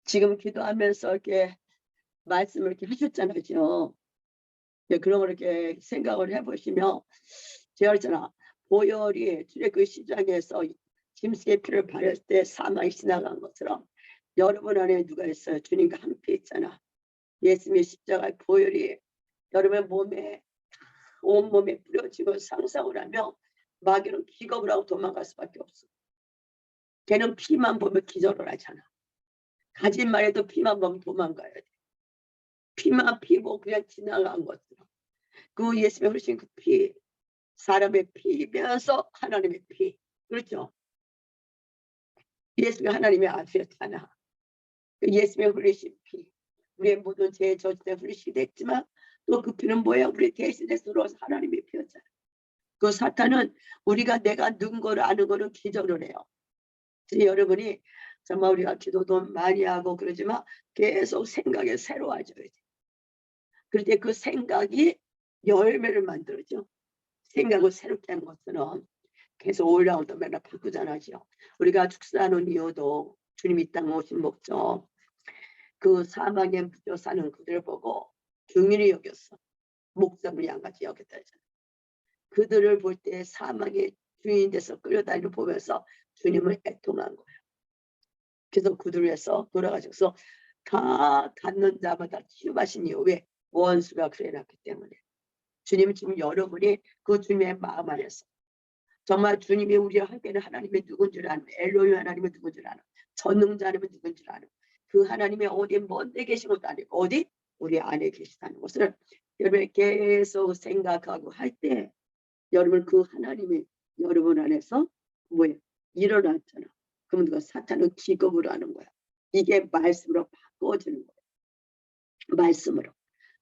지금 기도하면서 이렇게 말씀을 이렇게 하셨잖아요. 네, 그런 걸 이렇게 생각을 해보시면 제가 그랬잖아. 보혈이 출애굽 시장에서 짐승의 피를 바를 때 사망이 지나간 것처럼 여러분 안에 누가 있어요? 주님과 함께 있잖아. 예수님의 십자가의 보혈이 여러분의 몸에 온몸에 뿌려지고 상상을 하며 마귀는 기겁을 하고 도망갈 수밖에 없어. 걔는 피만 보면 기절을 하잖아. 가진 말에도 피만 보면 도망가야 돼. 피만 피고 그냥 지나간 것처럼. 그 예수님의 흘리신 그 피, 사람의 피면서 하나님의 피. 그렇죠? 예수가 하나님의 아들이었잖아. 그 예수님의 흘리신 피. 우리의 모든 죄의 저주에 흘리시게 됐지만 또 그 피는 뭐야? 우리 대신에 들어와서 하나님의 피였잖아. 그 사탄은 우리가 내가 누군 거를 아는 거는 기절을 해요. 여러분이 정말 우리가 기도도 많이 하고 그러지만 계속 생각이 새로워져야 돼. 그럴 때 그 생각이 열매를 만들어줘. 생각을 새롭게 하는 것처럼 계속 올라오다 맨날 바꾸잖아요. 우리가 축사하는 이유도 주님이 이 땅에 오신 목적, 그 사망에 묻혀 사는 그들을 보고 중일이 여겼어. 목숨을 양같이 여겼다 했잖아. 그들을 볼 때 사망의 주인 돼서 끌려다니는 보면서 주님을 애통한 거예요. 그래서 그들을 위해서 돌아가셔서 다 갖는 자마다 치유하신 이유. 왜? 원수가 그래놨기 때문에. 주님은 지금 여러분이 그 주님의 마음 안에서 정말 주님이 우리와 함께는 하나님의 누군 줄 아는, 엘로이 하나님의 누군 줄 아는, 전능자 하나님의 누군 줄 아는, 그 하나님의 어디 먼데 계신 것도 아니고 어디? 우리 안에 계시다는 것을 여러분이 계속 생각하고 할 때 여러분 그 하나님이 여러분 안에서 뭐예요? 일어났잖아. 그러면 그 사탄은 기겁을 하는 거야. 이게 말씀으로 바꿔지는 거예요. 말씀으로.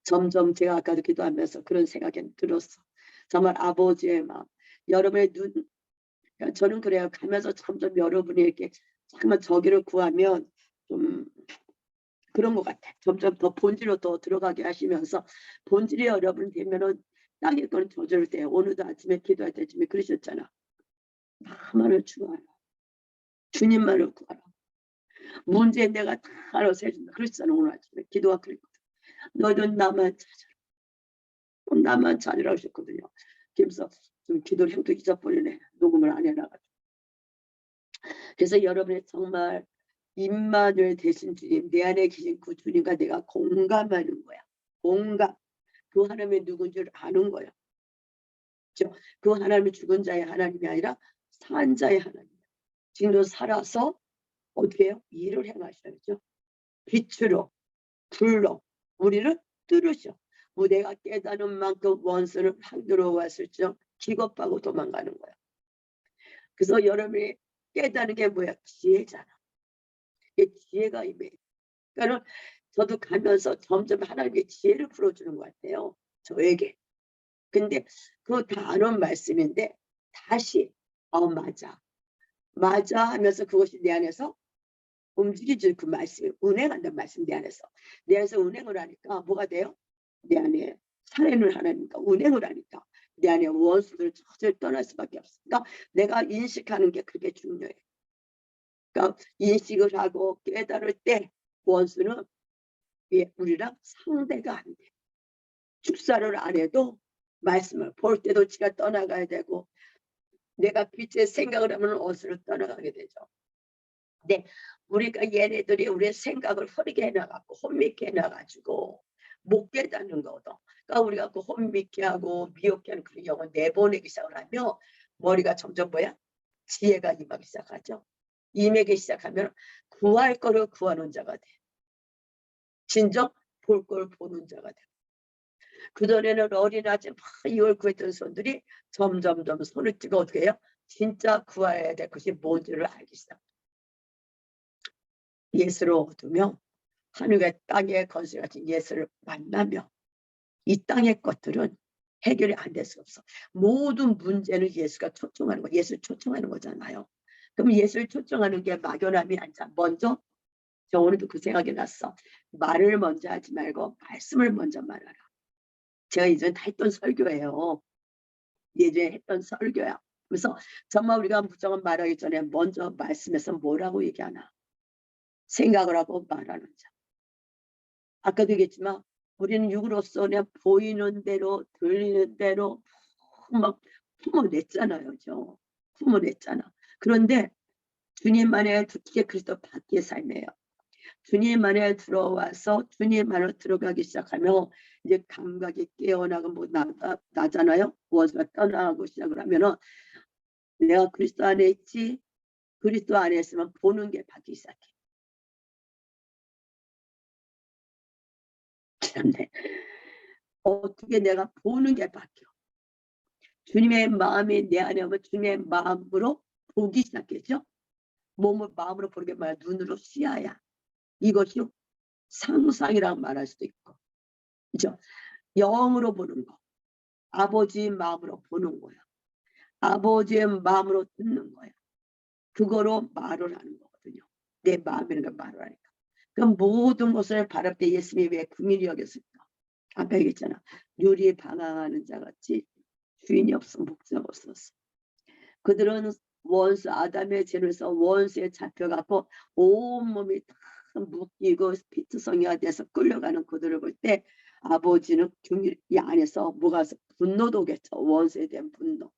점점 제가 아까도 기도하면서 그런 생각이 들었어. 정말 아버지의 마음. 여러분의 눈, 저는 그래요. 가면서 점점 여러분이 이렇게 잠깐만 저기를 구하면 좀 그런 것 같아. 점점 더 본질로 더 들어가게 하시면서 본질이 여러분 되면은 땅에 거는 저절로 돼요. 오늘도 아침에 기도할 때쯤에 그러셨잖아. 나만을 구하라. 주님만을 구하라. 문제 내가 다 알아서 해준다. 그랬잖아. 오늘 아침에 기도가 그랬거든. 너희는 나만 찾아라. 나만 찾으라 하셨거든요. 그래서 좀 기도를 형도 잊어버리네. 녹음을 안 해놔가지고. 그래서 여러분이 정말 임마누엘 되신 주님, 내 안에 계신 그 주님과 내가 공감하는 거야. 공감. 그 하나님이 누군 줄 아는 거야. 그렇죠? 그 하나님이 죽은 자의 하나님이 아니라 산 자의 하나님. 지금도 살아서 어떻게 해요? 일을 행하셔야죠. 빛으로, 불로 우리를 뚫으셔. 내가 깨닫는 만큼 원수는 항도로 왔을지언 기겁하고 도망가는 거야. 그래서 여러분이 깨닫는 게 뭐야? 지혜잖아. 이게 지혜가 임해. 그러니까 저도 가면서 점점 하나님의 지혜를 풀어주는 것 같아요. 저에게. 근데 그거 다 아는 말씀인데 다시 맞아. 맞아 하면서 그것이 내 안에서 움직이죠. 그 말씀이 운행한다는 말씀 내 안에서. 내 안에서 운행을 하니까 뭐가 돼요? 내 안에 살아있는 하나님과 운행을 하니까 내 안에 원수들을 저절로 떠날 수밖에 없어. 그러니까 내가 인식하는 게 그렇게 중요해. 그러니까 인식을 하고 깨달을 때 원수는 우리랑 상대가 안 돼. 축사를 안 해도 말씀을 볼 때도 지가 떠나가야 되고 내가 빛의 생각을 하면 원수를 떠나가게 되죠. 근데 우리가 얘네들이 우리의 생각을 흐리게 해놔갖고 혼미케 해놔가지고 못 깨닫는 거거든. 그러니까 우리가 그 혼미케 하고 미혹케 하는 그 영을 내보내기 시작을 하면 머리가 점점 뭐야? 지혜가 임하기 시작하죠. 임하기 시작하면 구할 거를 구하는 자가 돼. 진정 볼 걸 보는 자가 돼. 그전에는 어린아지 막 이걸 구했던 손들이 점점점 손을 찌고 어떻게 해요? 진짜 구해야 될 것이 뭔지를 알기 시작. 예수를 얻으며 하늘과 땅의 건설 같은 예수를 만나며 이 땅의 것들은 해결이 안 될 수 없어. 모든 문제는 예수가 초청하는 거, 예수를 초청하는 거잖아요. 그럼 예수를 초청하는 게 막연함이 아니라 먼저 저 오늘도 그 생각이 났어. 말을 먼저 하지 말고 말씀을 먼저 말하라. 제가 예전에 다 했던 설교예요. 예전에 했던 설교야. 그래서 정말 우리가 무조건 말하기 전에 먼저 말씀에서 뭐라고 얘기하나. 생각을 하고 말하는 자. 아까도 얘기했지만 우리는 육으로서 그냥 보이는 대로 들리는 대로 막 품어냈잖아요. 품어냈잖아. 그런데 주님 안에 특히 그리스도 밖의 삶이에요. 주님 안에 들어와서 주님 안으로 들어가기 시작하면 이제 감각이 깨어나고 뭐 나잖아요. 원수가 떠나가고 시작을 하면은 내가 그리스도 안에 있지, 그리스도 안에 있으면 보는 게 바뀌기 시작해. 그런데 어떻게 내가 보는 게 바뀌어? 주님의 마음이 내 안에 오면 주님의 마음으로 보기 시작했죠. 몸을 마음으로 보는 게 뭐야? 눈으로 시야야. 이것이 상상이라고 말할 수도 있고, 그죠? 영으로 보는 거, 아버지의 마음으로 보는 거야. 아버지의 마음으로 듣는 거야. 그거로 말을 하는 거거든요. 내 마음이라는 걸 말을 하니까. 그럼 모든 것을 바랄 때 예수님이 왜 긍휼히 여겼을까? 아까 얘기했잖아. 유리에 방황하는 자 같이 주인이 없어 목자가 없었어. 그들은 원수 아담의 죄로서 원수에 잡혀갖고 온몸이 다 묶이고 피투성이가 돼서 끌려가는 그들을 볼 때 아버지는 이 안에서 뭐가 분노도 오겠죠. 원수에 대한 분노.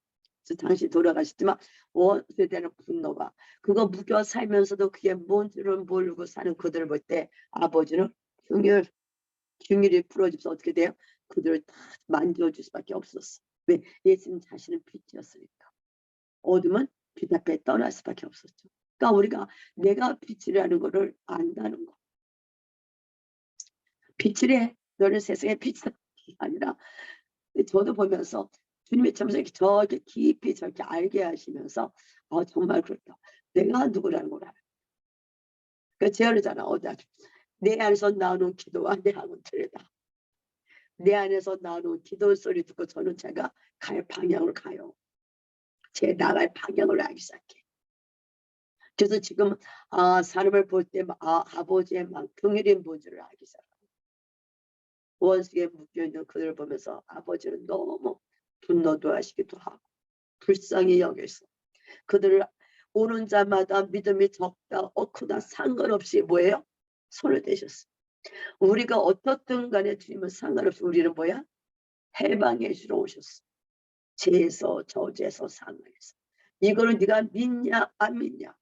당시 돌아가셨지만 원수에 대한 분노가 그거 묶여 살면서도 그게 뭔지를 모르고 사는 그들을 볼 때 아버지는 긍휼히 풀어주면서 어떻게 돼요? 그들을 다 만져줄 수밖에 없었어. 왜? 예수님 자신은 빛이었으니까. 어둠은 빛 앞에 떠날 수밖에 없었죠. 그러니까 우리가 내가 빛이라는 거를 안다는 거. 빛이래. 너는 세상의 빛이 아니라 저도 보면서 주님의 점에서 저렇게 깊이 저렇게 알게 하시면서 정말 그렇다. 내가 누구라는 걸 알아요. 그러니까 제가 그러잖아. 내 안에서 나오는 기도와 내 하고는 틀리다. 내 안에서 나오는 기도 소리 듣고 저는 제가 갈 방향을 가요. 제 나갈 방향을 알기 시작해. 그래서 지금 사람을 볼 때 아버지의 긍휼인 본질을 알기 시작해요. 원수에 묶여있는 그들을 보면서 아버지는 너무 분노도 하시기도 하고 불쌍히 여겨서 그들을 오는 자마다 믿음이 적다 크다 상관없이 뭐예요? 손을 대셨어. 우리가 어떻든 간에 주님은 상관없이 우리는 뭐야? 해방해 주러 오셨어. 죄에서 저주에서 상황에서. 이거를 네가 믿냐 안 믿냐.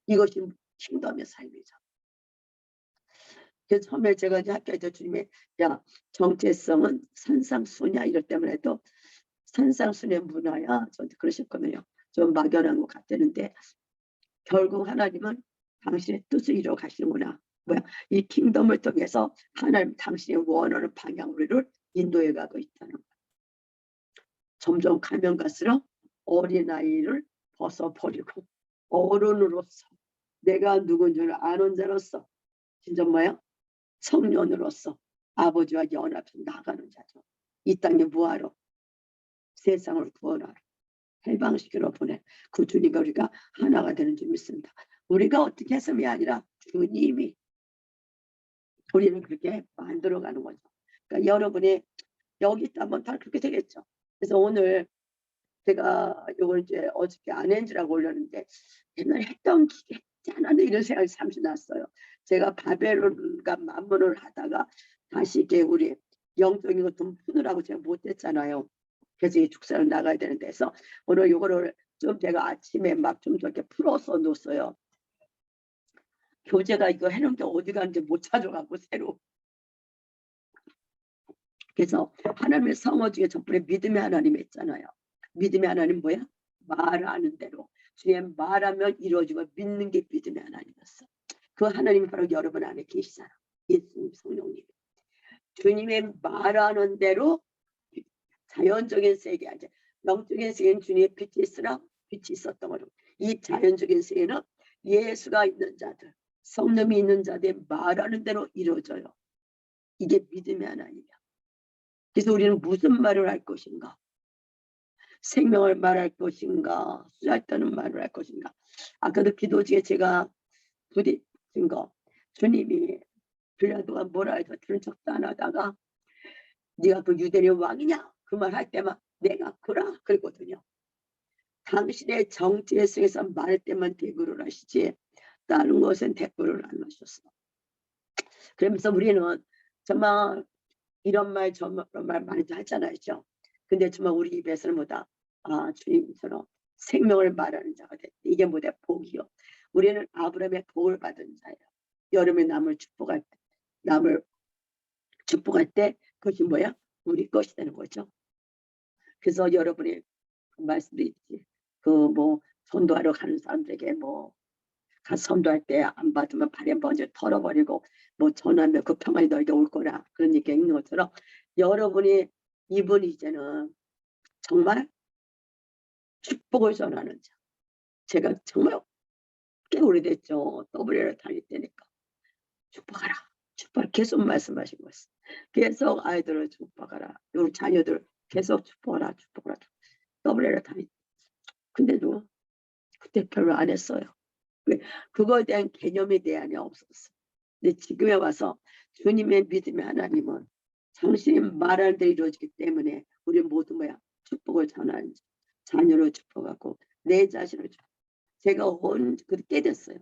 이것이 킹덤의 삶이죠. 그래서 처음에 제가 이제 학교에서 주님의 정체성은 산상수냐 이럴 때만 해도 산상수냐 문화야. 저한테 그러셨거든요. 좀 막연한 것 같았는데 결국 하나님은 당신의 뜻을 이루어 가시는구나. 이 킹덤을 통해서 하나님 당신의 원하는 방향으로 인도해 가고 있다는 거예요. 점점 가면 갈수록 어린아이를 벗어버리고 어른으로서 내가 누군지를 아는 자로서 진짜 청년으로서 아버지와 연합해서 나가는 자죠. 이 땅에 뭐하러? 세상을 구원하러 해방시키러 보내 그 주님과 우리가 하나가 되는 줄 믿습니다. 우리가 어떻게 해서이 아니라 주님이 우리를 그렇게 만들어가는 거죠. 그러니까 여러분이 여기 있다면 다 그렇게 되겠죠. 그래서 오늘 제가 이걸 이제 어저께 아멘지라고 올렸는데 옛날에 했던 기계 있잖아 이런 생각이 잠시 났어요. 제가 바벨론과 만문을 하다가 다시 이게 우리 영적인 거 좀 푸느라고 제가 못했잖아요. 그래서 이 축사를 나가야 되는 데서 오늘 이거를 좀 제가 아침에 막 좀 저렇게 풀어서 놓았어요. 교재가 이거 해놓은 게 어디 갔는지 못 찾아가고 새로. 그래서 하나님의 성어 중에 저번에 믿음의 하나님 했잖아요. 믿음의 하나님 뭐야? 말하는 대로. 주님 말하면 이루어지고 믿는 게 믿음의 하나님이었어. 그 하나님이 바로 여러분 안에 계시잖아. 예수님 성령님. 주님의 말하는 대로 자연적인 세계, 영적인 세계는 주님의 빛이 있으나 빛이 있었던 거로. 이 자연적인 세계는 예수가 있는 자들, 성령이 있는 자들의 말하는 대로 이루어져요. 이게 믿음의 하나님이야. 그래서 우리는 무슨 말을 할 것인가? 생명을 말할 것인가? 쓰잘데없는 말을 할 것인가? 아까도 기도 중에 제가 부딪힌 거, 주님이 빌라도가 뭐라 해서 들은 척도 안 하다가 네가 그 유대인의 왕이냐? 그 말 할 때만 내가 그라 그랬거든요. 당신의 정체성에서 말할 때만 대구를 하시지 다른 것은 댓글을 안 하셨어. 그러면서 우리는 정말 이런 말 저런 말 많이 하잖아요. 근데 정말 우리 입에서는 뭐다? 아, 주님처럼 생명을 말하는 자가 됐다. 이게 뭐다? 복이요. 우리는 아브라함의 복을 받은 자예요. 여름에 남을 축복할 때 그것이 뭐야? 우리 것이 되는 거죠. 그래서 여러분이 말씀드렸지. 전도하러 가는 사람들에게 가서 선도할 때 안 받으면 발에 먼저 털어버리고 전하면 그 평안이 너에게 올 거라, 그런 얘기가 있는 것처럼 여러분이 이분이 이제는 정말 축복을 전하는 자. 제가 정말 꽤 오래됐죠. WL을 다닐 때니까. 축복하라. 축복 계속 말씀하신 거였어요. 계속 아이들을 축복하라. 우리 자녀들 계속 축복하라. WL을 다닐 때. 근데도 그때 별로 안 했어요. 그거에 대한 개념에 대한이 없었어. 근데 지금에 와서 주님의 믿음의 하나님은 당신이 말하는 대로 이루어지기 때문에 우리 모두 축복을 전하는 자녀를 축복하고 내 자신을 제가 그렇게 됐어요.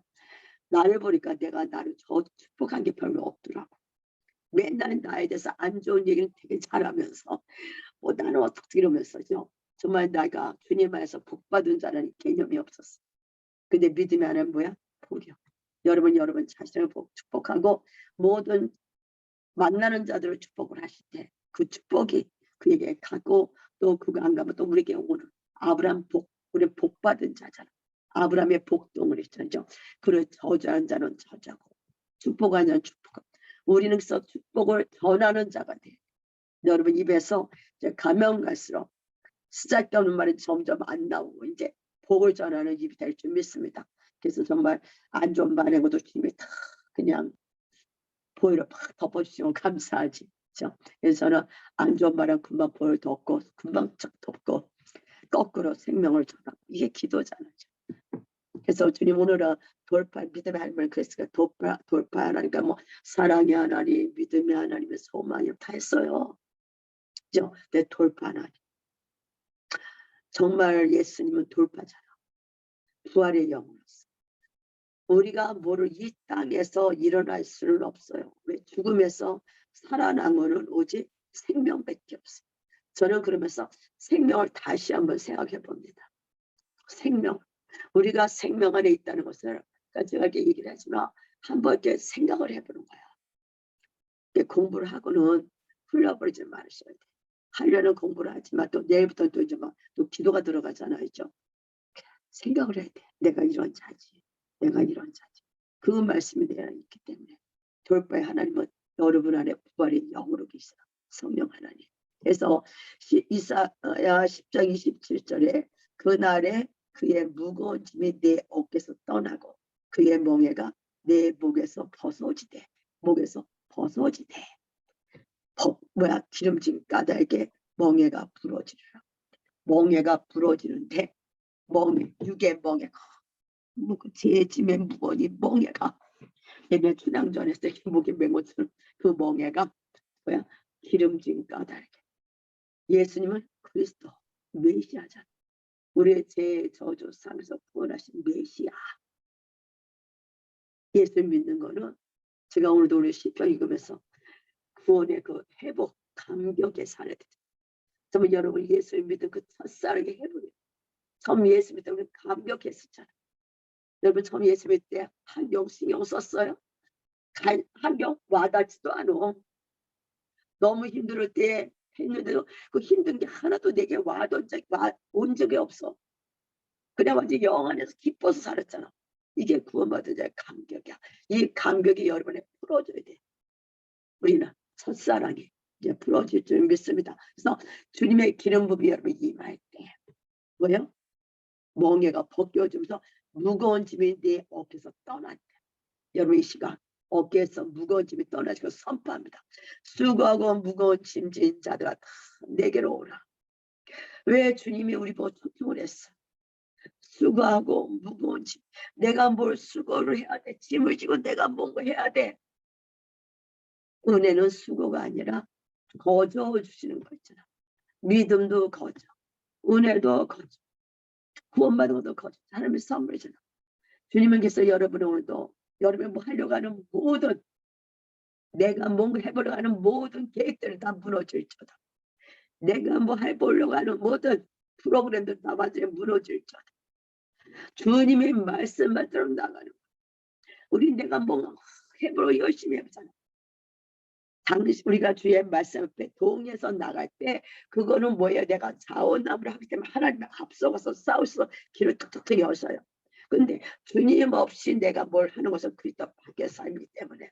나를 보니까 내가 나를 축복한 게 별로 없더라고. 맨날 나에 대해서 안 좋은 얘기는 되게 잘하면서 나는 어떻게 이러면서죠. 정말 내가 주님 안에서 복받은 자라는 개념이 없었어. 근데 믿음이 하나는 뭐야? 복이요. 여러분 자신을 축복하고 모든 만나는 자들을 축복을 하실 때 그 축복이 그에게 가고 또 그거 안 가면 또 우리에게 오는 아브라함 복, 우리 복받은 자잖아. 아브라함의 복동을 했잖아요. 그를 저주하는 자는 저주하고 축복하는 자는 축복하고 우리는 그래서 축복을 전하는 자가 돼. 여러분 입에서 이제 가면 갈수록 쓰잘데없는 말이 점점 안 나오고 이제 복을 전하는 입이 될 줄 믿습니다. 그래서 정말 안 좋은 말인 것도 주님이 다 그냥 보혈을 팍 덮어주시면 감사하지. 그렇죠? 그래서 저는 안 좋은 말은 금방 보혈 덮고 금방 덮고 거꾸로 생명을 전하고 이게 기도잖아요. 그래서 주님 오늘은 믿음의 하나님을 그랬으니까 돌파하라니까 사랑의 하나님, 믿음의 하나님의 소망이 다 했어요. 그죠? 내 돌파 하나님. 정말 예수님은 돌파잖아. 부활의 영으로서. 우리가 이 땅에서 일어날 수는 없어요. 왜? 죽음에서 살아남은 오직 생명밖에 없어요. 저는 그러면서 생명을 다시 한번 생각해 봅니다. 생명. 우리가 생명 안에 있다는 것을 제가 이렇게 얘기를 하지만 한번 이렇게 생각을 해보는 거야. 공부를 하고는 흘려버리지 말으셔야 돼. 하려는 공부를 하지만 또 내일부터 또 이제 또 기도가 들어가잖아요. 생각을 해야 돼. 내가 이런 자지. 그 말씀이 내가 있기 때문에 돌파의 하나님은 여러분 안에 부활의 영으로 계시다. 성령 하나님. 그래서 이사야 10장 27절에 그날에 그의 무거운 짐이 내 어깨에서 떠나고 그의 멍에가 내 목에서 벗어지되 기름진 까닭에 멍에가 부러지리라. 멍에가 부러지는데 육의 멍에가 제 짐에 무거우니 멍에가 얘네 춘향전에서 목이 맨 것처럼 그 멍에가 기름진 까닭에 예수님은 그리스도 메시아잖아. 우리의 죄 저주 상에서 구원하신 메시아. 예수 믿는 거는 제가 오늘도 우리 시편 읽으면서 구원의 그 회복 감격에 살아야 돼. 정말 여러분 예수 믿은 그 첫사랑의 회복이 처음 예수 믿을 때 우리 감격했었잖아. 여러분 처음 예수 믿을 때 한경 신경 썼어요? 한경 와닿지도 않아. 너무 힘들 때 했는데도 그 힘든 게 하나도 내게 온 적이 없어. 그냥 완전 영 안에서 기뻐서 살았잖아. 이게 구원받은 자의 감격이야. 이 감격이 여러분에 풀어줘야 돼. 우리는 첫사랑이 이제 풀어질 줄 믿습니다. 그래서 주님의 기름 부음이 여러분 임할 때 뭐예요? 멍에가 벗겨지면서 무거운 짐이 내 어깨에서 떠날 때 여러분 이 시간 어깨에서 무거운 짐이 떠나지고 선포합니다. 수고하고 무거운 짐진 자들아 다 내게로 오라. 왜 주님이 우리 보고 초청을 했어? 수고하고 무거운 짐. 내가 뭘 수고를 해야 돼. 짐을 지고 내가 뭔가 해야 돼. 은혜는 수고가 아니라 거저 주시는 거 있잖아. 믿음도 거저. 은혜도 거저. 구원받은 것도 거저. 하나님의 선물이잖아. 주님께서 여러분 오늘도 여러분이 뭐 하려고 하는 모든 내가 뭔가 해보려고 하는 모든 계획들을 다 무너질지어다. 내가 뭐 해보려고 하는 모든 프로그램들 다 완전히 무너질지어다. 주님의 말씀만대로 나가는 거야. 우리 내가 뭔가 해보려고 열심히 해보잖아. 당시 우리가 주의 말씀 앞에 동의해서 나갈 때 그거는 뭐예요? 내가 자원나무를 하기 때문에 하나님의 앞서가서 싸우셔서 길을 툭툭 여셔요. 근데 주님 없이 내가 뭘 하는 것은 그리스도 밖에 살기 때문에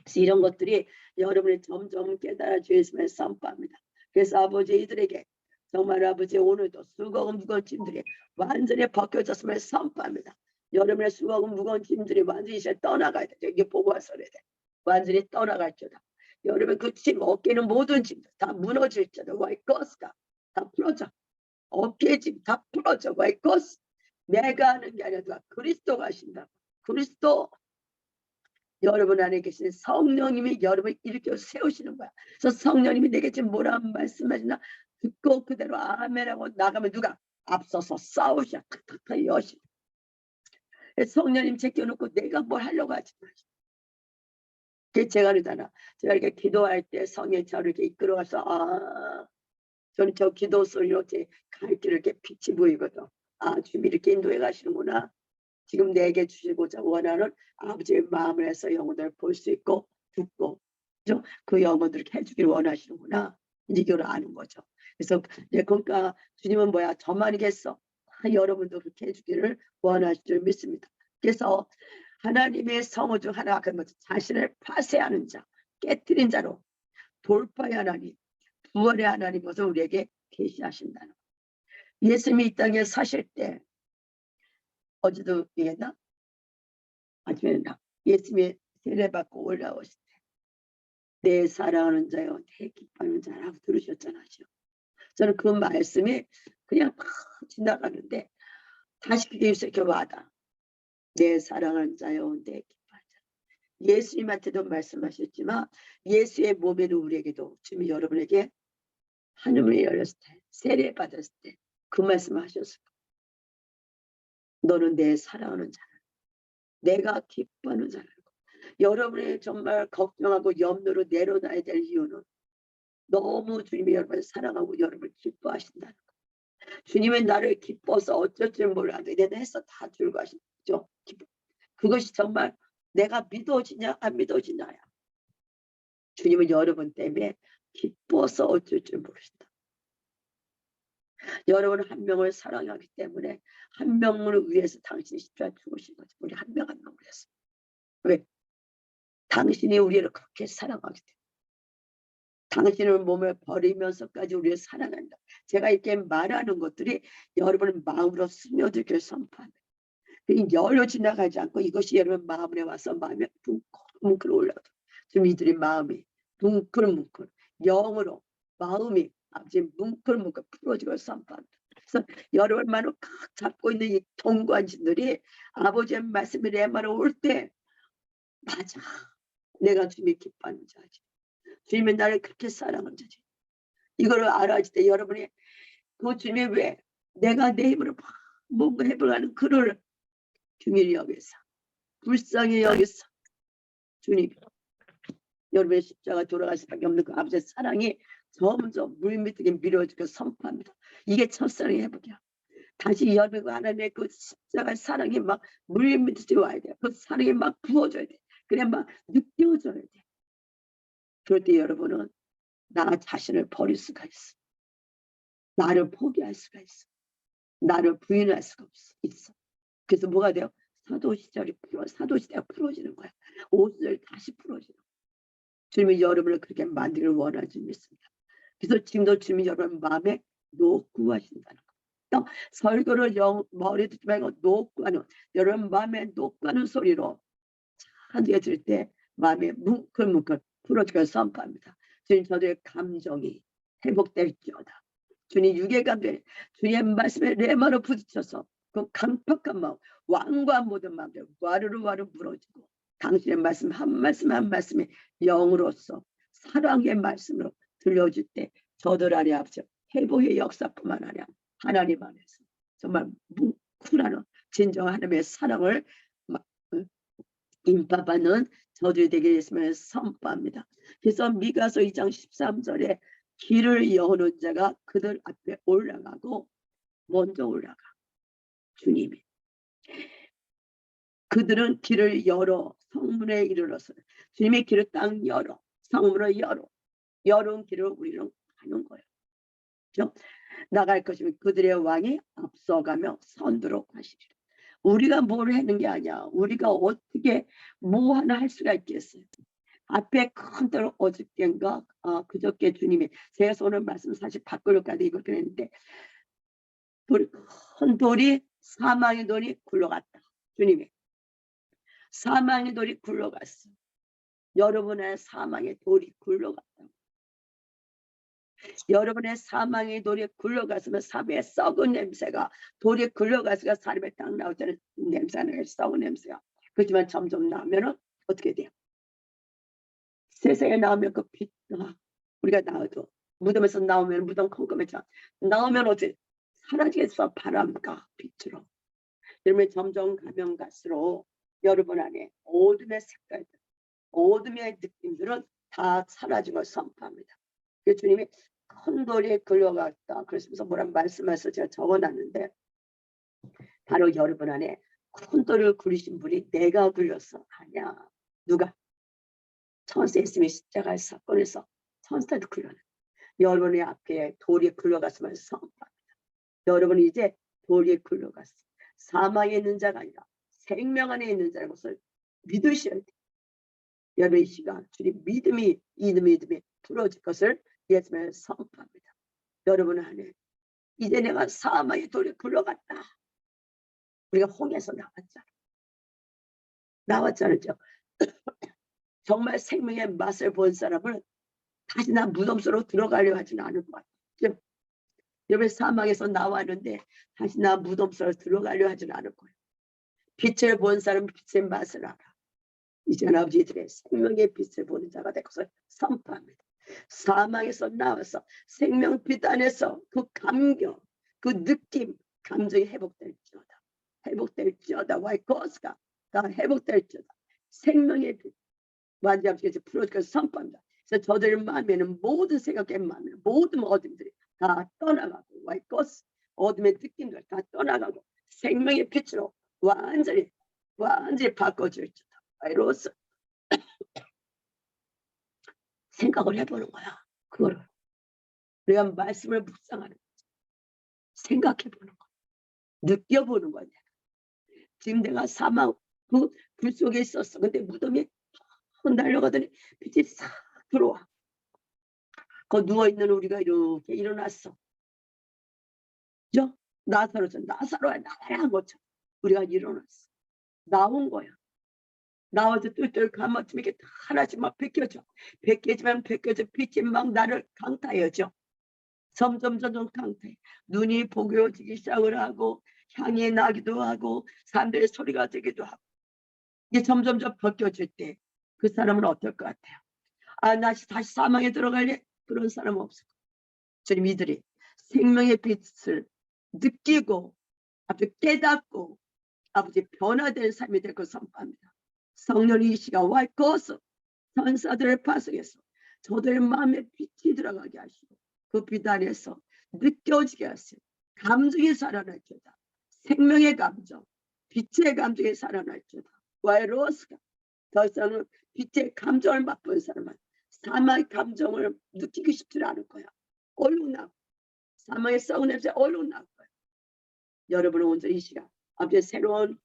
그래서 이런 것들이 여러분이 점점 깨달아 주시면 선포합니다. 그래서 아버지 이들에게 정말 아버지 오늘도 수고하고 무거운 짐들이 완전히 벗겨졌음을 선포합니다. 여러분의 수고하고 무거운 짐들이 완전히 이제 떠나가야 돼. 이게 보고서야 돼. 완전히 떠나갈 줄다. 여러분 그 짐 어깨는 모든 짐들 다 무너질 줄다. 와이커스가 다 풀어져. 어깨 짐 다 풀어져. 와이커스. 내가 하는 게 아니라 그리스도가 하신다. 그리스도 여러분 안에 계신 성령님이 여러분을 일으켜 세우시는 거야. 그래서 성령님이 내게 지금 뭐라 말씀하시나 듣고 그대로 아멘하고 나가면 누가 앞서서 싸우셔. 탁탁탁 여시. 성령님 제껴놓고 내가 뭘 하려고 하지 마시고. 그게 제가 그러잖아. 제가 이렇게 기도할 때 성령이 저를 이렇게 이끌어가서 저는 저 기도 소리로 제 갈 길을 이렇게 빛이 보이거든. 주님이 이렇게 인도해 가시는구나. 지금 내게 주시고자 원하는 아버지의 마음을 해서 영혼들을 볼 수 있고 듣고 그 영혼들을 해주기를 원하시는구나. 이제 이걸 아는 거죠. 그래서 그러니까 주님은 뭐야? 저만이겠어. 여러분도 그렇게 해주기를 원하실 줄 믿습니다. 그래서 하나님의 성호 중 하나가 그 자신을 파쇄하는 자, 깨뜨린 자로 돌파의 하나님, 부활의 하나님 것을 우리에게 계시하신다는 거예요. 예수님이 이 땅에 사실 때 어제도 얘기했나? 아침에나 예수님이 세례받고 올라오실 때 내 사랑하는 자요 내 기뻐하는 자라고 들으셨잖아요. 저는 그 말씀이 그냥 막 지나가는데 다시 그게 이렇게 와다. 내 사랑하는 자요 내 기뻐하는 자. 예수님한테도 말씀하셨지만 예수의 몸에는 우리에게도 지금 여러분에게 하늘문이 열렸을 때 세례받았을 때 그 말씀을 하셨을 거예요. 너는 내 사랑하는 자라. 내가 기뻐하는 자라고. 여러분이 정말 걱정하고 염려로 내려놔야 될 이유는 너무 주님이 여러분을 사랑하고 여러분을 기뻐하신다는 거예요. 주님은 나를 기뻐서 어쩔 줄 몰라도 내가 해서 다 들고 하시죠. 그것이 정말 내가 믿어지냐 안 믿어지냐야. 주님은 여러분 때문에 기뻐서 어쩔 줄 모르신다. 여러분 한 명을 사랑하기 때문에 한 명을 위해서 당신이 십자가에 죽으신 거죠. 우리 한 명 한 명을 위해서. 왜? 당신이 우리를 그렇게 사랑하기 때문에. 당신의 몸을 버리면서까지 우리를 사랑한다. 제가 이렇게 말하는 것들이 여러분의 마음으로 스며들기를 선포합니다. 열로 지나가지 않고 이것이 여러분 마음에 와서 마음에 뭉클 올라오죠. 지금 이들의 마음이 뭉클뭉클 영으로 마음이 아버지 뭉클뭉클 풀어지고 선포합니다. 그래서 여러분만을 꽉 잡고 있는 이 통관진들이 아버지의 말씀이 내 말에 올 때 맞아. 내가 주님이 기뻐하는 자지. 주님이 나를 그렇게 사랑하는 자지. 이걸 알아질 때 여러분이 그 주님이 왜 내가 내 힘으로 뭔가 해보려는 그를 중요히 여기서 불쌍히 여기서 주님 여러분의 십자가 돌아갈 수밖에 없는 그 아버지의 사랑이 점점 물밑에 밀어지고 선포합니다. 이게 첫사랑의 회복이야. 다시 여러분과 하나님의 그 십자가의 사랑이 막 물밑에 와야 돼. 그 사랑이 막 부어져야 돼. 그래 막 느껴져야 돼. 그럴 때 여러분은 나 자신을 버릴 수가 있어. 나를 포기할 수가 있어. 나를 부인할 수가 있어. 그래서 뭐가 돼요? 사도시대가 풀어지는 거야. 옷을 다시 풀어지는 거야. 주님이 여러분을 그렇게 만들기를 원하지 믿습니다. 그래서 지금도 주님이 여러분 마음에 녹구하신다는 거예요. 설교를 머리에 듣지 말고 녹구하는 여러분 마음에 녹구하는 소리로 하늘에 들 때 마음에 뭉클뭉클 풀어지고 선포합니다. 주님 저들의 감정이 회복될지어다. 주님 육의 감정이 주님의 말씀에 레마로 부딪혀서 그 강팍한 마음 왕과 모든 마음들 와르르 무너지고 당신의 말씀 한 말씀 한 말씀이 영으로서 사랑의 말씀으로 들려줄 때 저들 안에 아버지 회복의 역사뿐만 아니라 하나님 안에서 정말 뭉클하는 진정한 하나님의 사랑을 인파받는 저주에 되게 했으면 선포합니다. 그래서 미가서 2장 13절에 길을 여는 자가 그들 앞에 올라가고 먼저 올라가. 주님이 그들은 길을 열어 성문에 이르러서 주님의 길을 딱 열어 성문을 열은 길을 우리는 가는 거예요. 그렇죠? 나갈 것이면 그들의 왕이 앞서가며 선두로 가시리라. 우리가 뭘 하는 게 아니야. 우리가 어떻게 뭐 하나 할 수가 있겠어요. 앞에 큰 돌 어저께인가 그저께 주님이 제가 오늘 말씀 사실 바꾸려까지 이걸 그랬는데 큰 돌이 사망의 돌이 굴러갔다. 주님이 사망의 돌이 굴러갔어. 여러분의 사망의 돌이 굴러갔다. 여러분의 사망의 돌이 굴러갔으면 삶의 썩은 냄새가 돌이 굴러갔으니까 삶에 딱 나올 때는 냄새가 나요. 썩은 냄새가. 그렇지만 점점 나면은 어떻게 돼요? 세상에 나오면 그 빛, 우리가 나와도 무덤에서 나오면 무덤 컴컴해져. 나오면 어째 사라지겠어. 바람과 빛으로. 여러분 점점 가면 갈수록 여러분 안에 어둠의 색깔들, 어둠의 느낌들은 다 사라지고 선포합니다. 그래서 주님이 큰 돌이 굴러갔다. 그러면서 뭐란 말씀해서 제가 적어놨는데 바로 여러분 안에 큰 돌을 굴리신 분이 내가 굴렸어. 아니야. 누가? 천사 예수님의 십자가의 사건에서 천사를 굴려내. 여러분의 앞에 돌이 굴러갔으면 선포합니다. 여러분이 이제 돌이 굴러갔어. 사망에 있는 자가 아니라 생명 안에 있는 자라는 것을 믿으셔야 돼요. 여러분 이 시간 주님 믿음이 풀어질 것을 예수님의 선포합니다. 여러분 안에 이제 내가 사망의 돌이 굴러갔다. 우리가 홍해에서 나왔잖아요. 정말 생명의 맛을 본 사람은 다시 나 무덤 속으로 들어가려 하지는 않을 것 같아요. 여러분 사망에서 나왔는데 다시 나 무덤 속으로 들어가려 하지는 않을 거예요. 빛을 본 사람은 빛의 맛을 알아. 이제 아버지들의 생명의 빛을 보는 자가 될 것을 선포합니다. 사망에서 나와서 생명빛 안에서 그 감격, 그 느낌, 감정이 회복될지어다. 회복될지어다. 와이코스가 다 회복될지어다. 생명의 빛. 완전히 풀어주고 선포합니다. 그래서 저들 마음에는 모든 생각의 마음에 모든 어둠들이 다 떠나가고 와이코스 어둠의 느낌들 다 떠나가고 생명의 빛으로 완전히 바꿔줄지어다. 와이로스 생각을 해보는 거야. 그거를 우리가 말씀을 묵상하는 거지. 생각해보는 거야. 느껴보는 거야. 지금 내가 사망 불 속에 있었어. 근데 무덤에 날려가더니 빛이 싹 들어와. 그 누워있는 우리가 이렇게 일어났어. 그죠? 나사로야 나가라 것처럼 우리가 일어났어. 나온 거야. 나와서 똘똘 감았으면 이렇게 하나씩 막 벗겨져. 벗겨지면 빛이 막 나를 강타해줘. 점점 강타해. 눈이 보겨지기 시작을 하고 향이 나기도 하고 사람들의 소리가 되기도 하고 이게 점점 벗겨질 때 그 사람은 어떨 것 같아요? 나 다시 사망에 들어갈래? 그런 사람은 없을 거예요. 주님 이들이 생명의 빛을 느끼고 아버지 깨닫고 아버지 변화된 삶이 될 것을 선포합니다. 성령이 이 시간 와이코스 천사들의 파송에서 저들의 마음에 빛이 들어가게 하시고 그 빛 안에서 느껴지게 하세요. 감정이 살아날지어다. 생명의 감정, 빛의 감정이 살아날지어다. 와이로스가 더 이상은 빛의 감정을 맛본 사람은 사망의 감정을 느끼기 쉽지 않을 거야. 얼룩 나고 사망의 썩은 냄새 얼룩 나올 거야. 여러분은 오늘 이 시간 아버지 새로운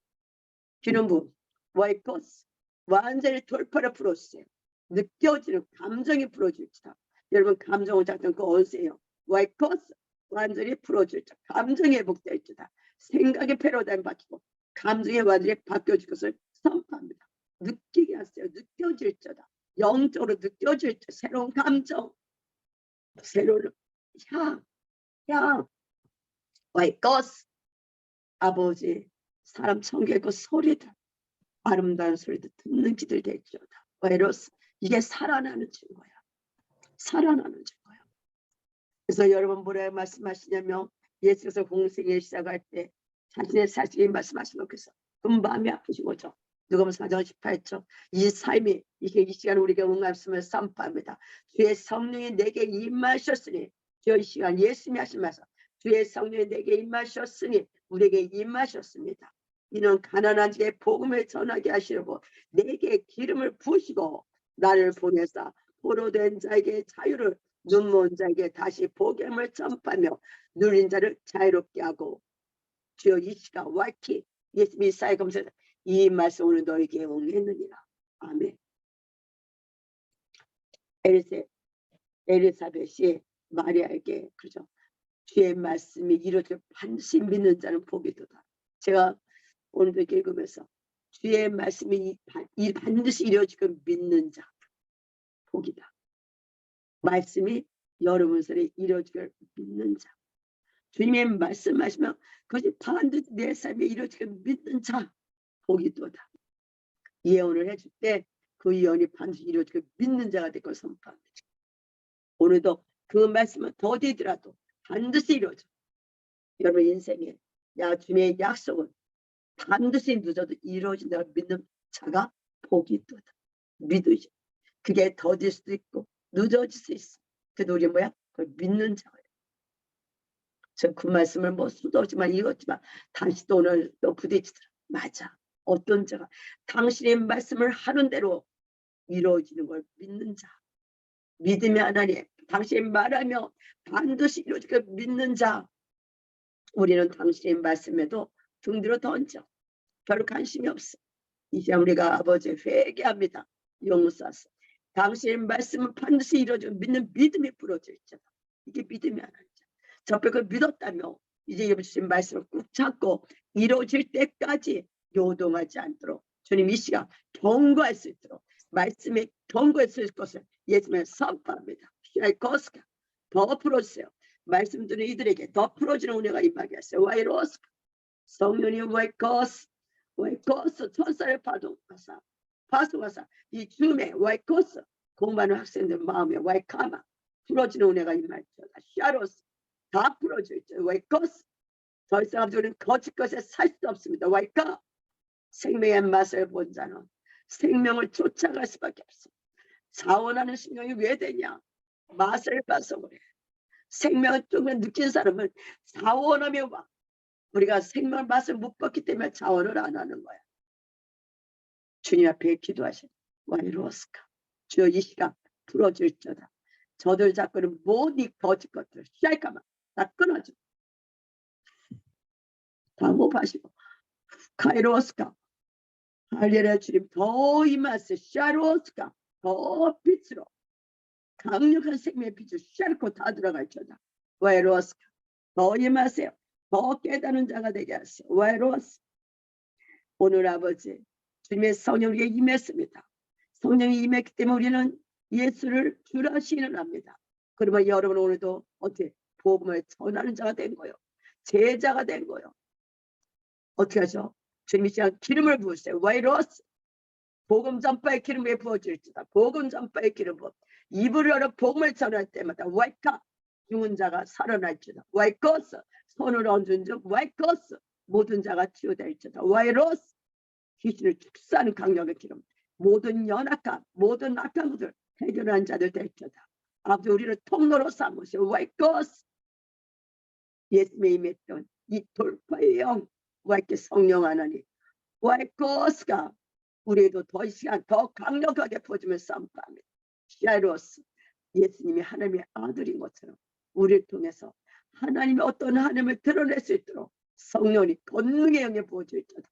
기름부 와이코스 완전히 돌파를 풀어주세요. 느껴지는 감정이 풀어줄지다. 여러분 감정을 잡던 그 어디세요? 와이코스 완전히 풀어줄지다. 감정이 회복될지다. 생각의 패러다임 바뀌고 감정이 완전히 바뀌어질 것을 선포합니다. 느끼게 하세요. 느껴질지다. 영적으로 느껴질지 새로운 감정, 새로운 향, 와이코스 아버지 사람 청개의 그 소리들 아름다운 소리도 듣는 기들 될지어다. 와이로스 이게 살아나는 증거야. 살아나는 증거야. 그래서 여러분 뭐라 말씀하시냐면 예수께서 공생을 시작할 때 자신의 살찌게 말씀하시는 것께서 그 마음이 아프시고죠. 누가복음 4장 18절 이 삶이 이게 이 시간 우리에게 응답심을 선포합니다. 주의 성령이 내게 임하셨으니 주여 이 시간 예수님이 하신 말씀 주의 성령이 내게 임하셨으니 우리에게 임하셨습니다. 이는 가난한 자에게 복음을 전하게 하시려고 내게 기름을 부으시고 나를 보내사 포로된 자에게 자유를 눈먼 자에게 다시 복음을 전파하며 눌린 자를 자유롭게 하고 주여 이 시간 와이키 예수님이 사역하면서 이 말씀 오늘 너에게 응했느니라. 아멘. 엘리사벳이 마리아에게 그러죠. 주의 말씀이 이루어져 반드시 믿는 자는 복이 도다. 제가 오늘도 읽으면서 주의 말씀이 반드시 이루어지고 믿는 자 복이다. 말씀이 여러분 손에 이루어지고 믿는 자. 주님의 말씀하시면 그것이 반드시 내 삶에 이루어지고 믿는 자 복이 도다. 예언을 해줄 때 그 예언이 반드시 이루어지고 믿는 자가 될 걸 선포합니다. 오늘도 그 말씀은 더디더라도 반드시 이루어져. 여러분 인생에 주님의 약속은 반드시 늦어도 이루어진다고 믿는 자가 복이 있도다. 믿으죠. 그게 더딜 수도 있고 늦어질 수 있어. 그래도 우리 뭐야? 그걸 믿는 자예요. 전 그 말씀을 뭐 수도 없지만 읽었지만 다시 또 오늘 또 부딪히더라. 맞아. 어떤 자가 당신의 말씀을 하는 대로 이루어지는 걸 믿는 자. 믿으면 하나님 당신이 말하며 반드시 이루어지게 믿는 자. 우리는 당신의 말씀에도 등 뒤로 던져. 별로 관심이 없어. 이제 우리가 아버지 회개합니다. 용서하소. 당신의 말씀은 반드시 이루어지고 믿는 믿음이 부러질지어다. 이게 믿음이 하나님이죠. 저때 그 믿었다며 이제 주신 말씀을 꾹 잡고 이루어질 때까지 요동하지 않도록 주님 이 시간 경고할 수 있도록 말씀에 경고할 수 있을 것을 예수님을 선포합니다. 시아이코스카 더 풀어주세요. 말씀 듣는 이들에게 더 풀어주는 은혜가 임하게 하세요. 와이로스카 성령이 와이코스 천사를 파송하사 이 줌에 와이코스 공부하는 학생들 마음에 와이카마 풀어지는 은혜가 임할지어다. 샤로스 다 풀어져 있죠. 와이코스 더 이상 우리는 거짓 것에 살 수 없습니다. 와이카 생명의 맛을 본 자는 생명을 쫓아갈 수밖에 없어. 자원하는 신경이 왜 되냐? 맛을 봐서 그래. 생명을 조금 느낀 사람은 자원하며 와. 우리가 생명 맛을 못 봤기 때문에 자원을 안 하는 거야. 주님 앞에 기도하시는 와이로스카 주여 이 시간 풀어줄지어다. 저들 자꾸는 모든 거짓 것들 시작하면 다 끊어줘. 다 호흡하시고 카이로스카 할렐루야 주님 더 임하세요. 샤로스카 더 빛으로 강력한 생명의 빛을 샤르코 다 들어갈지어다. 와이로스카 더 임하세요. 더 깨닫는 자가 되게 하세요. 와이로스 오늘 아버지 주님의 성령이 임했습니다. 성령이 임했기 때문에 우리는 예수를 주라 시인합니다. 그러면 여러분 오늘도 어떻게 복음을 전하는 자가 된 거예요. 제자가 된 거예요. 어떻게 하죠? 주님이 시간 기름을 부으세요. 와이로스 복음 전파의 기름에 부어질지다. 복음 전파의 기름 부어 입을 열어 복음을 전할 때마다 와이카 죽은 자가 살아날지다. 와이코스 손을 얹은 즉 와이코스 모든 자가 치유될지다. 와이로스 귀신을 축사하는 강력의 기름 모든 연약함 모든 악한 것을 해결하는 자들 될지다. 아버지 우리를 통로로 삼으시오. 와이코스 예수님의 임했던 이 돌파의 영 와이키 성령 하나님 와이코스가 우리에도 더 이 시간 더 강력하게 퍼지면 선포합니다. 샤이로스 예수님이 하나님의 아들인 것처럼 우리를 통해서 하나님의 어떤 하나님을 드러낼 수 있도록 성령이 권능의 영에 부어줄지어다.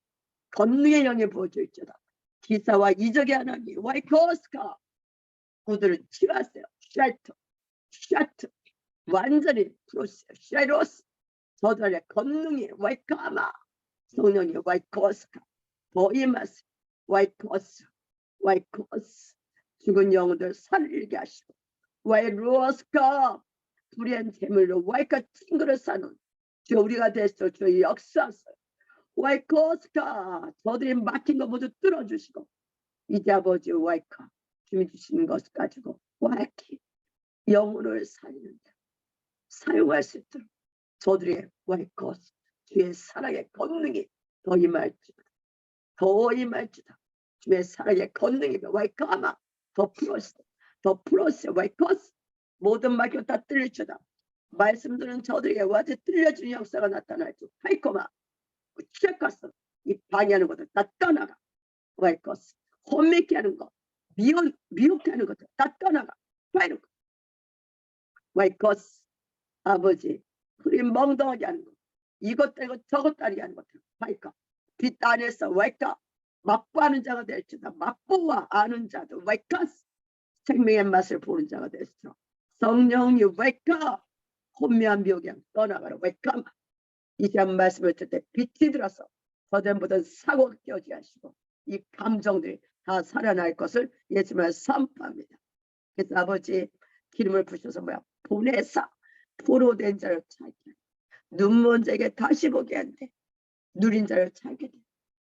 권능의 영에 부어줄지어다. 기사와 이적의 하나님 와이코스가 그들을 치유하세요. 샤트 완전히 풀어주세요. 샤이로스 저들의 권능이 와이카마 성령이 와이코스가 더 임하세요. 와이코스 죽은 영혼들 살리게 하시고 와이로스가 불의한 재물로 와이카 친구를 사는 주 우리가 됐어. 주 역사하세요. 와이코스가 저들이 막힌 거 모두 뚫어주시고 이제 아버지 와이카 주님 주시는 것을 가지고 와이키 영혼을 살리는데 사용할 수 있도록 저들의 와이코스 주의 사랑의 권능이 더 임할지다. 더 임할지다. 주의 사랑의 권능이 와이카마 더 플러스 와이커스 모든 막혀 다 뚫릴지다. 말씀 듣는 저들에게 와서 뚫려주는 역사가 나타날 줄 와이코마 시작했어. 이 방해하는 것들 다 떠나가. 와이커스 혼맥게 하는 거 미혹게 하는 것들 다 떠나가. 와이커스 아버지 우리 멍덩하게 하는 거 이것 따르고 저것 따르게 하는 것들 와이커 빛 안에서 와이커 맛보아는 자가 될지다. 맛보아 아는 자도 와이커스 생명의 맛을 보는 자가 될지다. 성령이 와이커 혼미한 미혹양 떠나가라. 와이커 이 시간 말씀을 듣을 때 빛이 들어서 더전보다 사고가 깨어지게 하시고 이 감정들이 다 살아날 것을 예수님을 선포합니다. 그래서 아버지 기름을 부셔서 보내사 포로된 자를 찾게 눈먼 자에게 다시 보게 한대. 누린 자를 찾게 돼.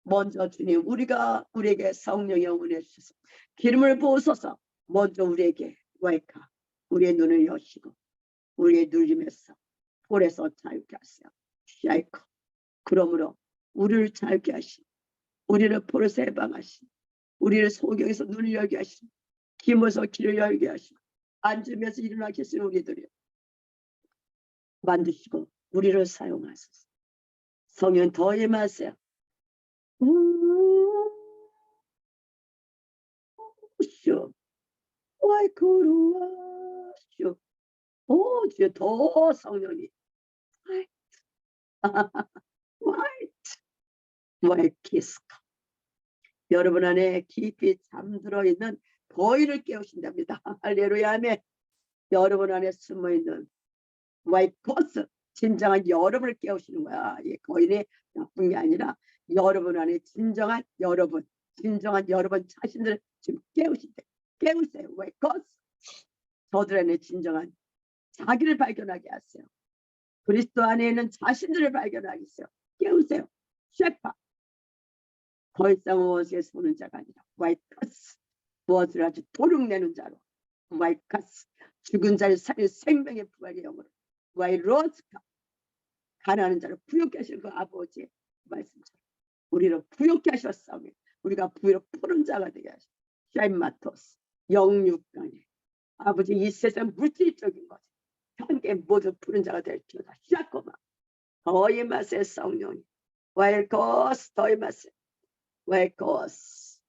먼저 주님 우리에게 성령의 영을 주셔서 기름을 부으소서 먼저 우리에게 와이카 우리의 눈을 여시고 우리의 눌림에서 폴에서 자유케 하세요. 샤이코 그러므로 우리를 자유케 하시고 우리를 폴에서 해방하시고 우리를 소경에서 눈을 열게 하시고 힘에서 길을 열게 하시고 앉으면서 일어나게 하시는 우리들이 만드시고 우리를 사용하소서. 성령 더 임하세요. 쇼 와이코루와 쇼 오 주여 더 성령이 와이키스카 여러분 안에 깊이 잠들어 있는 거인을 깨우신답니다. 할렐루야 아멘. 여러분 안에 숨어 있는 와이코스 진정한 여러분을 깨우시는 거야. 이 거인이 나쁜 게 아니라 여러분 안에 진정한 여러분 자신들을 지금 깨우신대. 깨우세요. 와이코스 저들 안에 진정한 자기를 발견하게 하세요. 그리스도 안에 있는 자신들을 발견하게 하세요. 깨우세요. 셰파 더 이상 무엇에 보는 자가 아니라 와이커스 무엇을 아주 도둑내는 자로 와이커스 죽은 자를 살릴 생명의 부활의 영으로 와이로스카 가난한 자를 부욕케 하실 그 아버지의 말씀처럼 우리를 부욕케 하셨사오며 우리가 부유로 푸른 자가 되게 하시고 샤인마토스 영육간에 아버지 이 세상 물질적인 것 함께 모두 푸른 자가 될지어다. 샤코마 더의 맛의 성령이 와일코스 더의 맛의 와일코스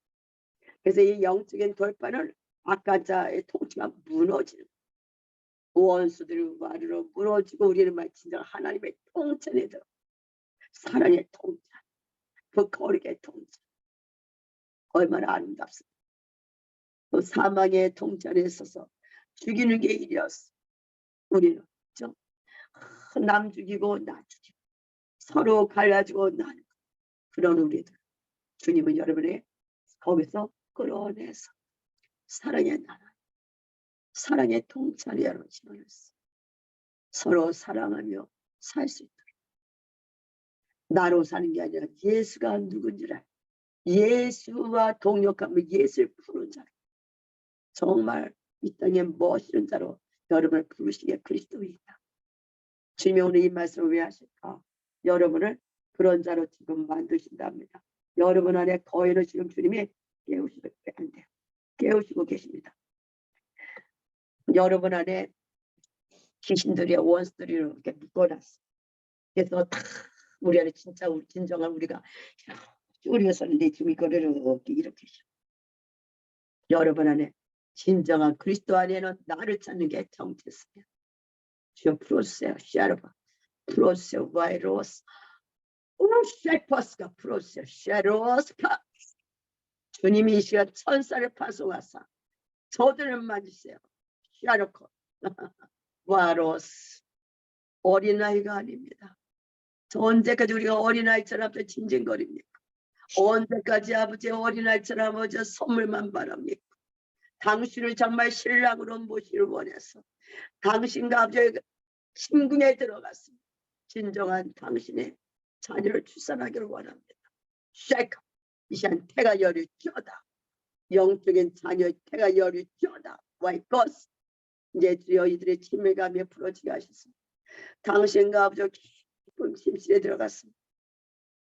그래서 이 영적인 돌파는 악한 자의 통치가 무너지는 원수들이 와르르 무너지고 우리는 말 진짜 하나님의 통치에 들어 사랑의 통치 그 거룩의 통치 얼마나 아름답습니까. 그 사망의 통치 안에 있어서 죽이는 게 일이었어. 우리는 남 죽이고 나 죽이고 서로 갈라지고 나는 그런 우리들 주님은 여러분의 거기서 끌어내서 사랑의 나라 사랑의 통찰이 여러분 집어넣었어. 서로 사랑하며 살 수 있도록 나로 사는 게 아니라 예수가 누군지를 예수와 동역하며 예수를 부르는 자로 정말 이 땅에 멋있는 자로 여러분을 부르시기에 그리스도이다. 주님이 오늘 이 말씀을 왜 하실까? 여러분을 그런 자로 지금 만드신답니다. 여러분 안에 거인을 지금 주님이 깨우시면 안 돼요. 깨우시고 계십니다. 여러분 안에 귀신들이 원수들이 이렇게 묶어놨어. 그래서 다 우리 안에 진짜 우리 진정한 우리가 쪼리었었는데 지금 이거를 이렇게 여러분 안에 진정한 그리스도 안에는 나를 찾는 게 정체성이야. 주여 풀어주세요. 샤르바 풀어주세요. 바이러스 셰퍼스가 풀어주세요. 샤로스카 주님이 이 시간 천사를 파송하사 저들을 만지세요. 샤르코 바로스 어린아이가 아닙니다. 언제까지 우리가 어린아이처럼 징징거립니까? 언제까지 아버지 어린아이처럼 아버지 선물만 바랍니까? 당신을 정말 신랑으로 모시기를 원해서 당신과 아버지의 심궁에 들어갔습니다. 진정한 당신의 자녀를 출산하기를 원합니다. 쉐이크 이 시간 태가 열이 쪄다. 영적인 자녀의 태가 열이 쪄다. 와이커스 이제 주여 이들의 친밀감이 풀어지게 하셨습니다. 당신과 아버지 깊은 침실에 들어갔습니다.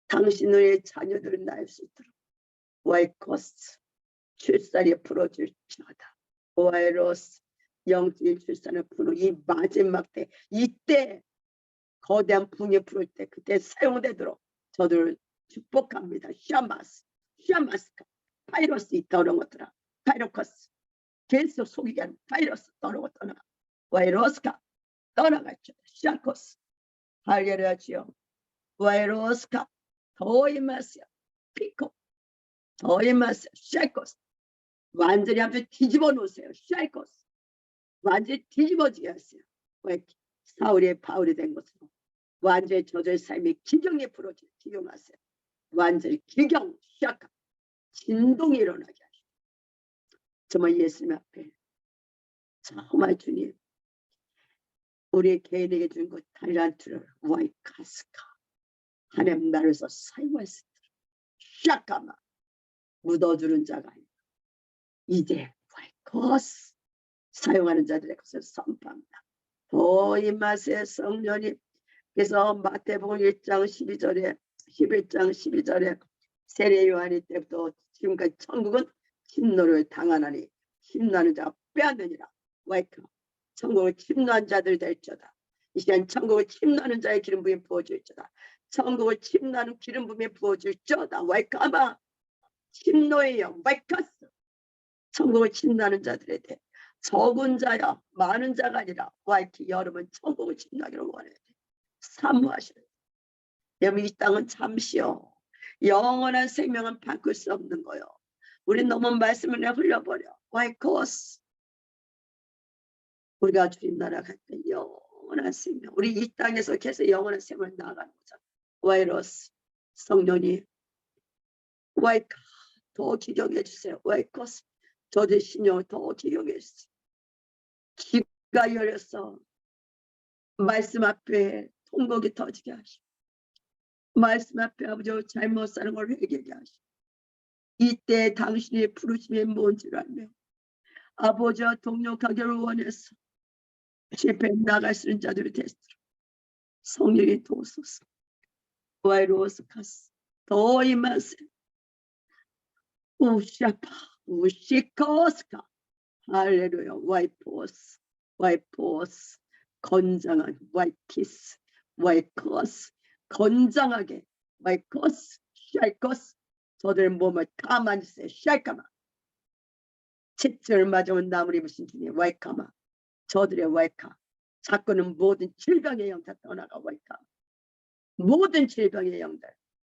당신의 자녀들은 날 수 있도록 와이코스 출산이 풀어줄지어다. 와이로스 영적인 출산을 푸는 이 마지막 때, 이때 거대한 붕이 불을 때 그때 사용되도록 저들을 축복합니다. 샤마스카 바이러스 있다는 것들아, 바이러커스 계속 속이게 하는 바이러스 떠나고 떠나가, 와이러스가 떠나갔죠. 샤코스 할렐루야지요. 와이러스가 더 임하세요. 피코 더 임하세요. 샤코스 완전히 아주 뒤집어 놓으세요. 샤코스 완전히 뒤집어지게 하세요. 왜 사울이 바울이 된 것으로 완전히 저들의 삶이 기경에 풀어져 기경하세요. 완전히 기경 시작하 진동이 일어나게 하시고 정말 예수님 앞에 정말 주님 우리 개인에게 준 것 달란트를 와이카스카 하나님 나라에서 사용했을 때 시작하마 묻어주는 자가 아니라 이제 와이커스 사용하는 자들의 것을 선포합니다. 보이마세 성령님. 그래서 마태복음 1장 12절에 11장 12절에 세례 요한이 때부터 지금까지 천국은 침노를 당하나니 침노하는 자가 빼앗느니라. 와이커 천국을 침노한 자들 될지어다. 이 시간 천국을 침노하는 자의 기름 부음이 부어질지어다. 천국을 침노하는 기름 부음이 부어질지어다. 와이카마 침노의 영 와이카스 천국을 침노하는 자들에 대해 적은 자야 많은 자가 아니라 와이키 여러분 천국을 침노하기를 원해야 돼. 사모하시는 여러분 이 땅은 잠시요 영원한 생명은 바꿀 수 없는 거요. 우리 너무 말씀을 흘려버려. 와이코스 우리가 주님 나라 갈 때 영원한 생명 우리 이 땅에서 계속 영원한 생명을 나아가는 거잖아. 와이러스 성령님 와이카 더 기경해 주세요. 와이코스 저들 신령을 더 기경해 주세요. 귀가 열렸어. 말씀 앞에 통곡이 터지게 하시고 말씀 앞에 아버지 잘못 사는 걸 회개하게 하시고 이때 당신의 부르심이 뭔지를 알며 아버지와 동력하기를 원해서 집에 나갈 수 있는 자들이 됐도록 성령이 도우소서. 와이로스카스 더 임하세 우샤파 우시코스카 할렐루야. 와이포스 와이포스 건장한 와이키스 와이코스 건장하게 와이코스 샬코스 저들 몸을 가만히 있어요. 샬카마 채찍을 맞으면 나무를 입으신 주님 와이카마 저들의 와이카 자꾸는 모든 질병의 영 다 떠나가. 와이카 모든 질병의 영들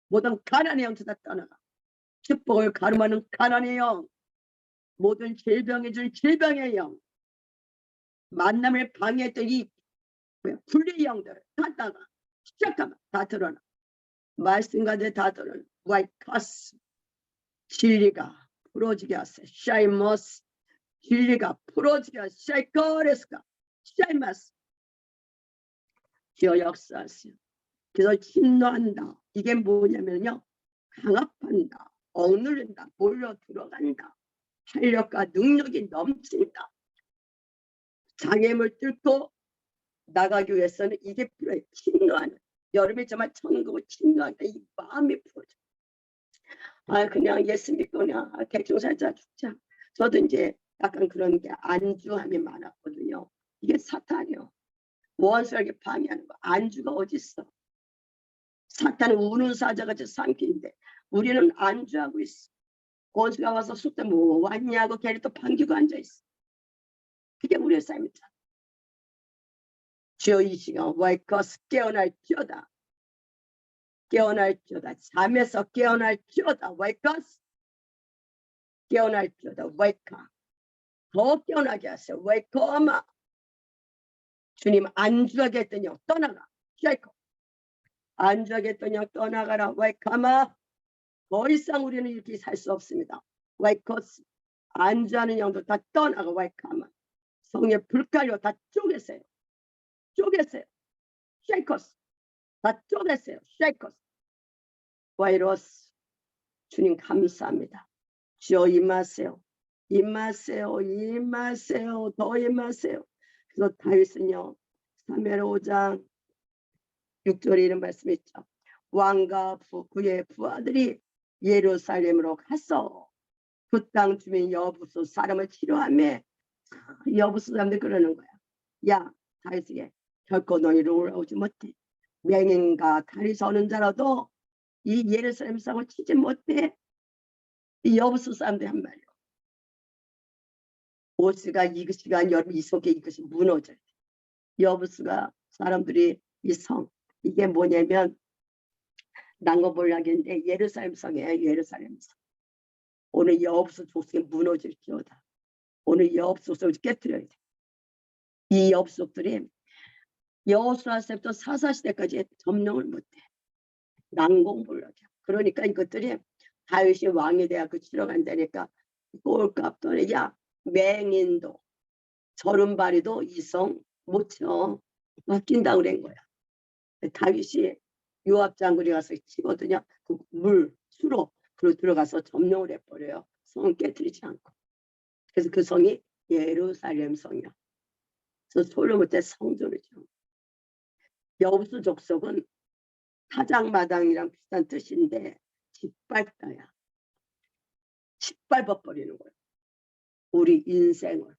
모든 가난의 영들 다 떠나가. 축복을 가름하는 가난의 영 모든 질병에 줄 질병의 영 만남을 방해했던 이 분리의 영들 다 나가. 시작하면 다 드러나. 말씀 가운데 다 드러나. 와이카스 진리가 풀어지게 하세요. 샤이머스 진리가 풀어지게 하세요. 샤이커레스가 샤이마스 기어 역사하세요. 그래서 침노한다. 이게 뭐냐면요. 강압한다. 억누른다. 몰려 들어간다. 활력과 능력이 넘친다. 장애물 뚫고 나가기 위해서는 이게 필요해. 침노하는. 여름에 정말 천국을 침노하는 이 마음이 풀어져. 그냥 예수 믿고 그냥 대충 살자 죽자. 저도 이제 약간 그런 게 안주함이 많았거든요. 이게 사탄이요. 원수에게 방해하는 거. 안주가 어딨어. 사탄은 우는 사자같이 삼키는데 우리는 안주하고 있어. 원수가 와서 숫대 뭐 왔냐고 걔를 또 반기고 앉아있어. 그게 우리의 삶이잖아. 주여 이 시간 와이커스 깨어날지어다. 깨어날지어다. 잠에서 깨어날지어다. 와이커스 깨어날지어다. 와이카 더 깨어나게 하세요. 와이커마 주님 안주하게 했던 영 떠나가. 샤이커 안주하게 했던 영 떠나가라. 와이카마 더 이상 우리는 이렇게 살 수 없습니다. 와이커스 안주하는 영도 다 떠나가. 와이카마 성의 불칼로 다 쪼개세요. 쪼개세요. 쉐이커스 다 쪼개세요. 쉐이커스 와이러스 주님 감사합니다. 주여 임하세요. 임하세요. 임하세요. 더 임하세요. 그래서 다윗은요 사무엘 5장 6절에 이런 말씀이 있죠. 왕과 그의 부하들이 예루살렘으로 가서 그 땅 주민 여부수 사람을 치료하며 여부수 사람들 그러는 거야. 야 다윗에게 결코 너희를 올라오지 못해. 맹인과 다리 서는 자라도 이 예루살렘 성을 치지 못해. 이 여부수 사람들 한 말이야. 오스가 이것이가 여러분 이 속에 이것이 무너져요. 여부수가 사람들이 이 성 이게 뭐냐면 난거볼락인데 예루살렘 성이에요. 예루살렘 성. 오늘 여부수 족속이 무너질지어다. 오늘 여부수 족속을 깨뜨려야 돼. 이 여부수들이 여호수아 때부터 사사 시대까지 점령을 못해. 난공불락이야. 그러니까 이것들이 다윗이 왕이 돼야 그 치러 간다니까 꼴값도 야 맹인도 저른발이도 이 성 못 쳐. 맡긴다 그런 거야. 다윗이 요압 장군이 가서 치거든요. 그 물 수로 그로 들어가서 점령을 해버려요. 성을 깨뜨리지 않고. 그래서 그 성이 예루살렘 성이야. 그래서 솔로몬 때 성전이죠. 여부수 족속은 타작마당이랑 비슷한 뜻인데 짓밟다야. 짓밟아버리는 거예요. 우리 인생을.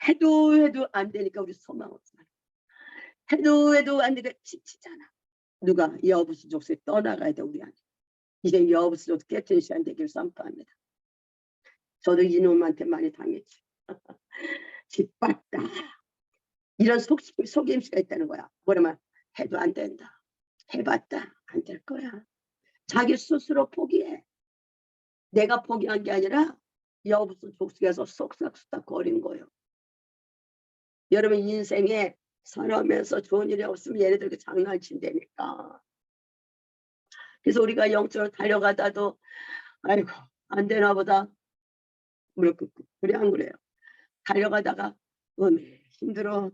해도 안 되니까 우리 소망 없잖아. 해도 안 되니까 지치잖아. 누가 여부수 족속에 떠나가야 돼 우리 안에. 이제 여부수 족속 깨트린 시간 되기를 선포합니다. 저도 이놈한테 많이 당했지. 짓밟다. 이런 속임수가 있다는 거야. 뭐라면 해도 안 된다. 해봤다. 안 될 거야. 자기 스스로 포기해. 내가 포기한 게 아니라 여부수 족속에서 쏙싹쏙싹 거린 거예요. 여러분 인생에 살아오면서 좋은 일이 없으면 얘네들 장난친다니까. 그래서 우리가 영적으로 달려가다도 아이고 안 되나 보다. 그래 안 그래요? 달려가다가 힘들어.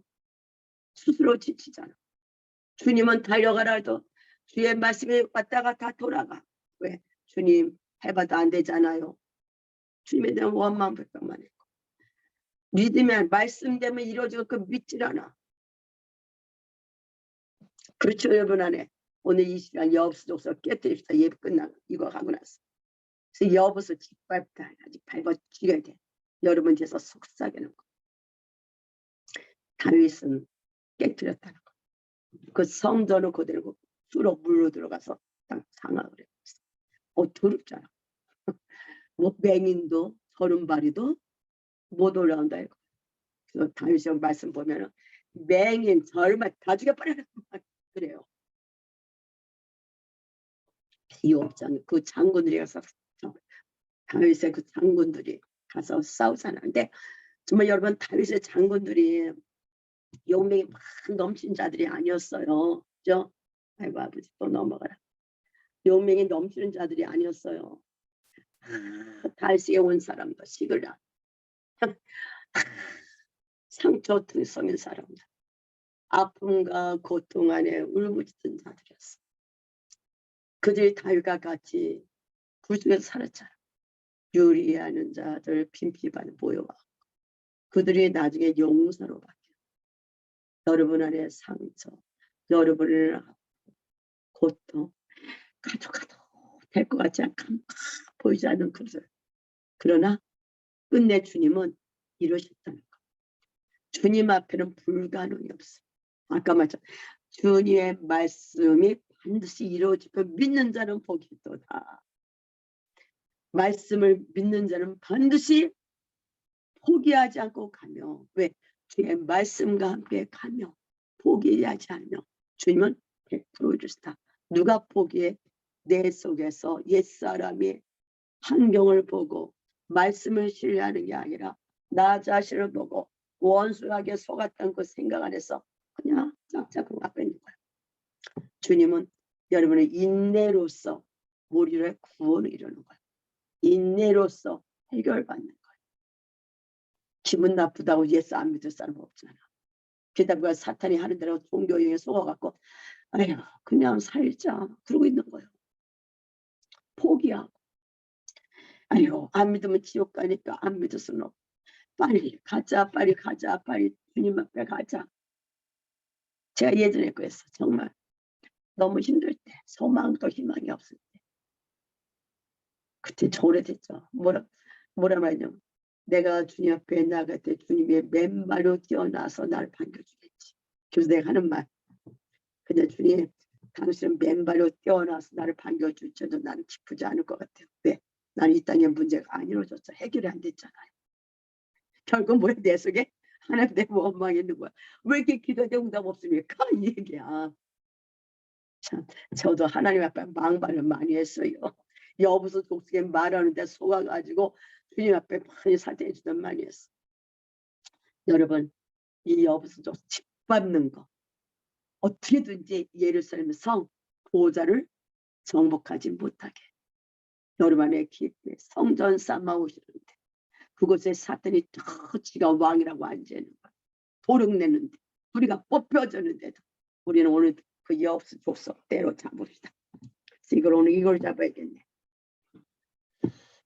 스스로 지치잖아. 주님은 달려가라 해도 주의 말씀이 왔다가 다 돌아가. 왜? 주님 해봐도 안 되잖아요. 주님에 대한 원망백백만 했고. 믿으면 말씀 되면 이루어지고 그 믿질 않아. 그렇죠 여러분 안에. 오늘 이 시간 여부수 족속 깨뜨립시다. 예배 끝나고 이거 하고 나서. 그래서 여부수 짓밟다. 아직 밟아 죽여야 돼. 여러분 뒤에서 속삭이는 거. 다윗은 깨뜨렸다는 거. 그 성전을 그대로 수로 물로 들어가서 딱 장악을 했어. 더럽잖아. 뭐 맹인도 저른발이도 못 올라온다 이거. 그래서 다윗이 말씀 보면은 맹인 저른발 다 죽여버려라 그래요. 이옵장 그 장군들이 가서 다윗의 그 장군들이 가서 싸우잖아. 근데 정말 여러분 다윗의 장군들이 용맹이 막 넘친 자들이 아니었어요. 그죠? 아이고 아버지 또 넘어가라. 용맹이 넘치는 자들이 아니었어요. 다윗에게 온 사람도 시글라. 상처투성인 사람들. 아픔과 고통 안에 울부짖던 자들이었어. 그들이 다윗과 같이 굴속에서 살았잖아. 유리하는 자들 빈피반에 모여와 그들이 나중에 용사로 바뀌어. 여러분 안에 상처, 여러분의 고통, 가도 될 것 같지 않고 보이지 않는 그들. 그러나 끝내 주님은 이루셨다는 거. 주님 앞에는 불가능이 없어. 아까 말했죠. 주님의 말씀이 반드시 이루어지고 믿는 자는 복이 있도다. 말씀을 믿는 자는 반드시 포기하지 않고 가며 왜? 주의 말씀과 함께 가며 포기하지 않으며 주님은 100% 이루시다. 누가 포기해? 내 속에서 옛사람이 환경을 보고 말씀을 신뢰하는 게 아니라 나 자신을 보고 원수하게 속았던 그 생각 안에서 그냥 짝짝 앞에 있는 거야. 주님은 여러분의 인내로서 우리를 구원을 이루는 거야. 인내로서 해결받는 거야. 기분 나쁘다고 예수 안 믿을 사람 없잖아. 게다가 사탄이 하는 대로 종교에 속아갖고 아휴 그냥 살자 그러고 있는 거예요. 포기하고 아휴 안 믿으면 지옥 가니까 안 믿을 수는 없고 빨리 가자 빨리 주님 앞에 가자. 제가 예전에 그랬어. 정말 너무 힘들 때, 소망도 희망이 없을 때. 그때 오래됐죠. 뭐라 말하냐면 내가 주님 앞에 나갈 때 주님의 맨발로 뛰어나서 나를 반겨주겠지. 그래서 내가 하는 말, 그냥 주님, 당신은 맨발로 뛰어나서 나를 반겨줄지도 나는 기쁘지 않을 것 같아요. 왜? 나는 이 땅의 문제가 안 이루어졌어. 해결이 안 됐잖아요. 결국 뭐야? 내 속에 하나님 내 원망이 있는 거야. 왜 이렇게 기도에 응답 없습니까? 이 얘기야. 참, 저도 하나님 앞에 망발을 많이 했어요. 여부서 족속에 말하는데 속아가지고 주님 앞에 많이 사죄해 주던 많이 했어. 여러분, 이 여부서 족속 짓밟는 거 어떻게든지 예루살렘 성 보좌를 정복하지 못하게 여러분 안에 깊게 성전 쌓아오시는데 그곳에 사탄이 더 지가 왕이라고 앉아있는 거야. 도둑내는데 우리가 뽑혀졌는데도 우리는 오늘 그 여부서 족속대로 잡읍시다. 그래서 이걸 잡아야겠네.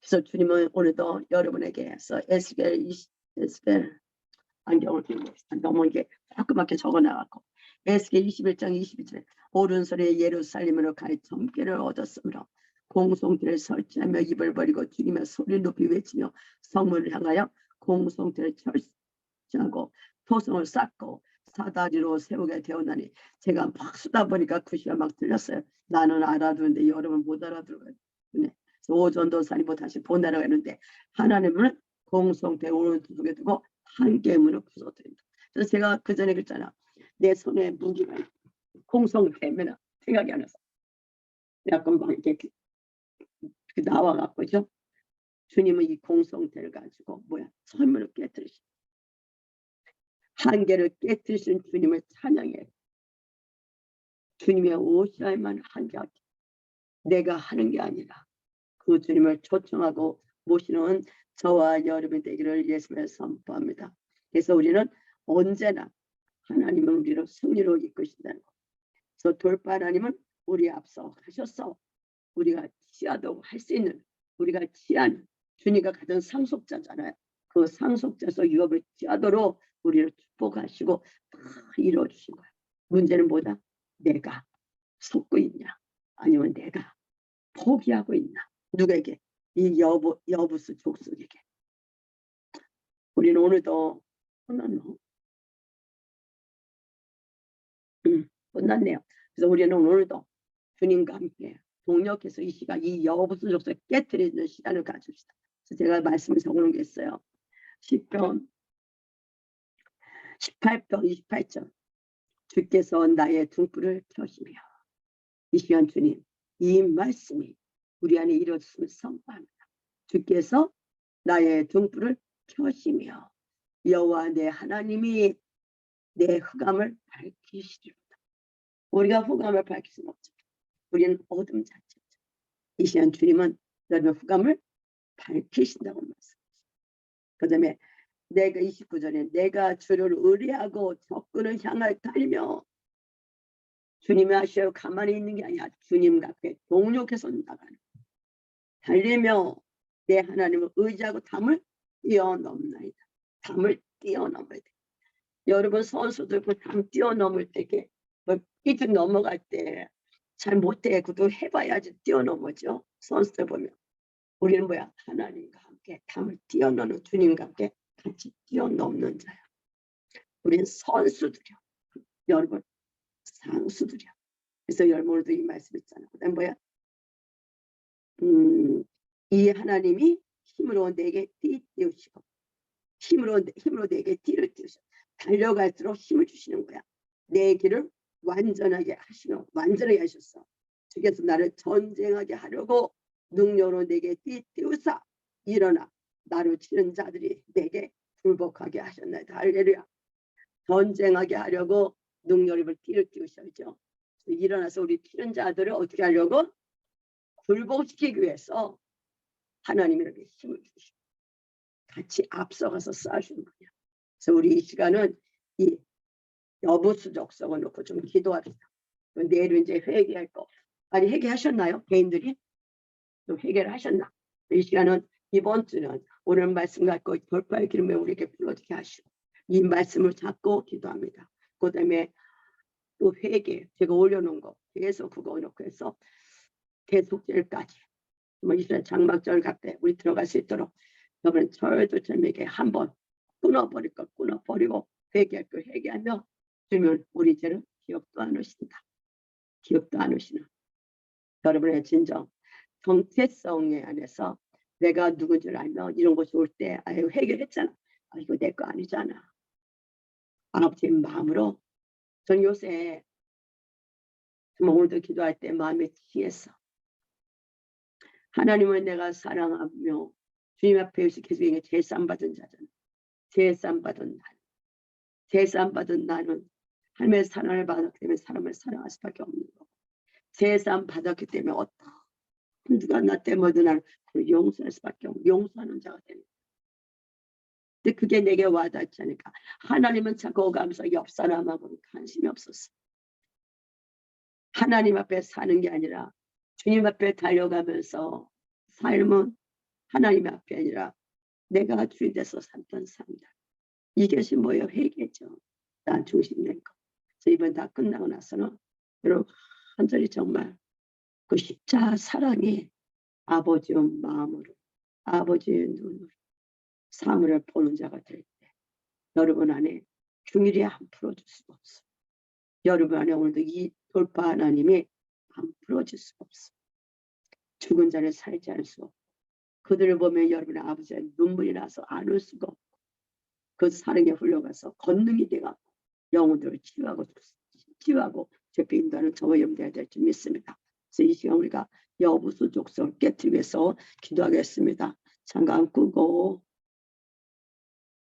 그래서 주님은 오늘도 여러분에게서 에스겔 안경을 들고 있습니다. 너무 이게 조그맣게 적어놔갖고 에스겔 21장 22절에 오른손에 예루살렘으로 갈 점괘를 얻었으므로 공성들을 설치하며 입을 벌이고 주님의 소리를 높이 외치며 성문을 향하여 공성들을 철저하고 토성을 쌓고 사다리로 세우게 되었나니 제가 막 쓰다 보니까 글씨가 막 들렸어요. 나는 알아두는데 여러분 못 알아들어요. 오전도사님 다시 보내라고 했는데 하나님은 공성대 오른쪽에 두고 한개의 문을 부서뜨린다. 그래서 제가 그 전에 그랬잖아. 내 손에 무기가 공성되면 생각이 안 나서 약간 막 이렇게 나와갖고죠. 주님은 이 공성대를 가지고 설문을 깨뜨리신 한계를 깨뜨리신 주님을 찬양해. 주님의 오셔야만 한계하기. 내가 하는 게 아니라 그 주님을 초청하고 모시는 저와 여러분이 되기를 예수님을 선포합니다. 그래서 우리는 언제나 하나님은 우리를 승리로 이끄신다는 것. 그래서 돌파 하나님은 우리 앞서 가셨어. 우리가 취하도 할 수 있는 우리가 취한 주님과 같은 상속자잖아요. 그 상속자에서 유업을 취하도록 우리를 축복하시고 다 이루어주신 거예요. 문제는 뭐다? 내가 속고 있냐 아니면 내가 포기하고 있나. 누구에게? 이 여부수 족속에게. 우리는 오늘도 끝났네요. 그래서 우리는 오늘도 주님과 함께 동력해서 이 시간 이 여부수 족속을 깨뜨리는 시간을 가집시다. 그래서 제가 말씀을 적어놓은 게 있어요. 10편 18편 28절 주께서 나의 등불을 켜시며 이 시간 주님 이 말씀이 우리 안에 이루어졌음을 선포합니다. 주께서 나의 등불을 켜시며 여호와 내 하나님이 내 흑암을 밝히시리로다. 우리가 흑암을 밝힐 수는 없죠. 우리는 어둠 자체죠. 이 시간 주님은 여러분의 흑암을 밝히신다고 말씀하십니다. 그 다음에 내가 29절에 내가 주를 의뢰하고 적군을 향하여 달리며 주님이 하셔요. 가만히 있는 게 아니야. 주님 앞에 동력해서 나가는 달리며 내 하나님을 의지하고 담을 뛰어넘나이다. 담을 뛰어넘어야 돼. 여러분 선수들 그 담 뛰어넘을 때 이렇게 삐끗 넘어갈 때 잘 못해. 그것도 해봐야지 뛰어넘어죠. 선수들 보면 우리는 하나님과 함께 담을 뛰어넘는 주님과 함께 같이 뛰어넘는 자야. 우리는 선수들이요. 여러분 상수들이요. 그래서 여러분 오늘도 이 말씀 있잖아요. 그다음 이 하나님이 힘으로 내게 띄우시고 힘으로 내게 띠를 띄우셔. 달려갈수록 힘을 주시는 거야. 내 길을 완전하게 하셨어. 주께서 나를 전쟁하게 하려고 능력으로 내게 띄우사 일어나 나를 치는 자들이 내게 굴복하게 하셨나이다. 할렐루야. 전쟁하게 하려고 능력으로 띠를 띄우셔야죠. 일어나서 우리 치는 자들을 어떻게 하려고? 굴복시키기 위해서 하나님에게 힘을 주시고 같이 앞서가서 싸우시는 거예요. 그래서 우리 이 시간은 이 여부수 족속을 놓고 좀 기도합시다. 내일 이제 회개할 거. 아니 회개하셨나요? 개인들이? 좀 회개를 하셨나? 이 시간은 이번 주는 오늘 말씀 갖고 돌파의 기름에 우리에게 불러주게 하시고 이 말씀을 잡고 기도합니다. 그 다음에 또 회개, 제가 올려놓은 거 계속 그거 놓고 해서 대속절까지 뭐 이스라엘 장막절 같대 우리 들어갈 수 있도록 여러분 저희도 저에게 한번 끊어버릴 걸 끊어버리고 회개할 걸 회개하며 주면 우리 죄를 기억도 안 하신다. 기억도 안 하시는 여러분의 진정 정체성에 안에서 내가 누군지를 알면 이런 것이 올 때 아유 회개했잖아. 아 이거 내 거 아니잖아. 아버지 마음으로 전 요새 정말 오늘도 기도할 때 마음이 튀했어. 하나님은 내가 사랑하며 주님 앞에 계속 제삼 받은 자잖아. 제삼 받은 난. 제삼 받은 나는 하나님의 사랑을 받았기 때문에 사람을 사랑할 수밖에 없는 거고 제삼 받았기 때문에 어떤 누가 나 때문에 나를 용서할 수밖에 없고 용서하는 자가 되는 거야. 근데 그게 내게 와닿지 않으니까 하나님은 자꾸 가면서 옆 사람하고는 관심이 없었어. 하나님 앞에 사는 게 아니라 주님 앞에 달려가면서 삶은 하나님 앞이 아니라 내가 주인 돼서 살던 삶이다. 이것이 뭐예요? 회개죠. 나 중심된 거. 그래서 이번 다 끝나고 나서는 여러분 간절히 정말 그 십자 사랑이 아버지의 마음으로 아버지의 눈으로 사물을 보는 자가 될 때 여러분 안에 중일이 안 풀어줄 수가 없어. 여러분 안에 오늘도 이 돌파 하나님이 안 풀어줄 수가 없어. 죽은 자를 살지 않을 수 없고 그들을 보면 여러분의 아버지의 눈물이 나서 안 올 수가 없고 그 사랑에 흘러가서 권능이 돼가고 영혼들을 치유하고 죄ppe 인도하는 저와 염려해야 될 줄 믿습니다. 그래서 이 시간 우리가 여부수 족속을 깨뜨리기 위해서 기도하겠습니다. 잠깐 끄고